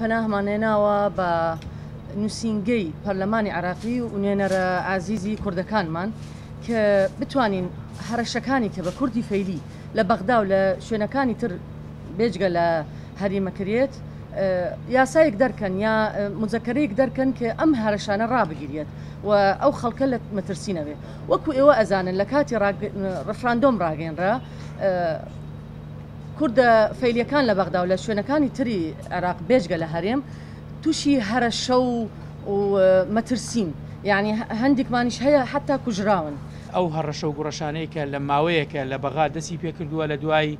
پەناهمانێناوە بە نووسینگەی پەرلەمانی عراقی و نوێنەرە ئازیزی کوردەکانمان کە بتوانین هەرەشەکانی کە بە کوردی فەیلی لە بەغدا و لە شوێنەکانی تر بێجگە لە هەریمەکرێت یاسایەک دەرکەن یا مزەکەرەیەک دەرکەن کە ئەم هەرەشانە ڕابگیرێت و ئەو خەڵکە لە مەترسینەوێ وەکو ئێوە ئەزانن لە کاتی ڕفراندۆم ڕاگەێنرا کوردە فەیلیەکان لە بەغدا و لە شوێنەکانی تری عێراق بێجگە لە هەرێم تووشی هەرەشە و مەترسین یعنی هەندێکمانیش هەیە حتا کوژراون ئەو هەڕەشە و گوڕەشانەیەکە لە ماوەیەکە لە بەغا دەستی پێکردووە لە دوای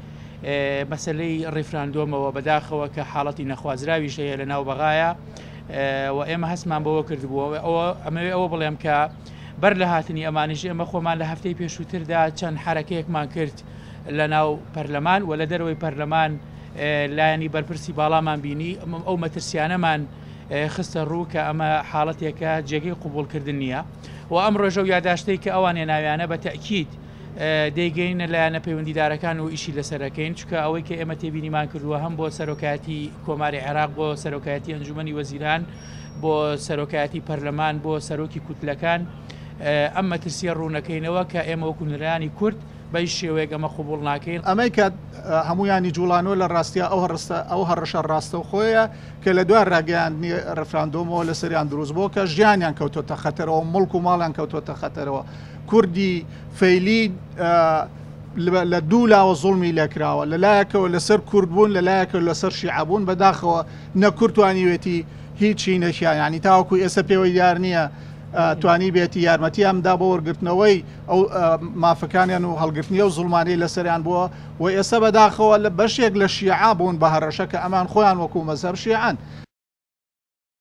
مەسلەی ڕیفراندۆمەوە بەداخەوە کە حاڵەتی نەخوازراوی شەیە لە ناو بەغایە و ئێمە هەستمان بەوە کردبووە ئەمەوێ ئەوە بڵێم کە بەر لە هاتنی ئەمانیش ئێمە خۆمان لە هەفتەی پێشووتردا چەند حرەکەیەکمان کرد لە ناو پەرلەمان و لە دەرەوەی پەرلەمان لایەنی بەرپرسی باڵامان بینی ئەو مەترسیانەمان خستە ڕوو کە ئەمە حاڵەتێکە جێگەی قوبوڵکردن نییە و ئەم ڕۆژە و یاداشتەی کە ئەوان ناویانە بە تەکید دەیگەینە لایەنە پەیوەندیدارەکان و ئیشی لەسەرەکەین چکە ئەوەی کە ئێمە تێبینیمان کردووە هەم بۆ سەرۆکایەتی کۆماری عێراق بۆ سەرۆکایەتی ئەنجومەنی وەزیران بۆ سەرۆکایەتی پەرلەمان بۆ سەرۆکی کوتلەکان ئەم مەترسیە ڕوونەکەینەوە کە ئێمە وەکو نەرانی کورد بەی شێوەیەک ئەمە قوبوڵ ناکەین ئەمەی کە هەمویانی جوڵانۆ لە ڕاستیە ئەو هەڕەشە ڕاستە و خۆیە کە لە دوای ڕاگەیاندنی ڕفراندۆمەوە لە سەریان دروست بۆ کە ژیانیان کەوتۆتە خەتەرەوە مڵک و ماڵیان کەوتۆتە خەتەرەوە کوردی فەیلی لە دوو لاوە زوڵمی لێکراوە لەلایەکەوە لەسەر کورد بوون لەلایەکە لەسەر شیعەبوون بەداخەوە نەکورتوانیوێتی هیچی نەشیان ینی تاوەکو ئێستا پێوەی دیار نییە توانی بێتی یارمەتی ئەمدا بۆ وەرگرتنەوەی ئەو مافەکانیان و هەڵگرتنی و زوڵمانی لەسەریان بووە و ئێستا بەداخەوە لە بەشێک لە شیعە بوون بە هەڕەشە کە ئەمان خۆیان وەکو مەزهەب شیعەن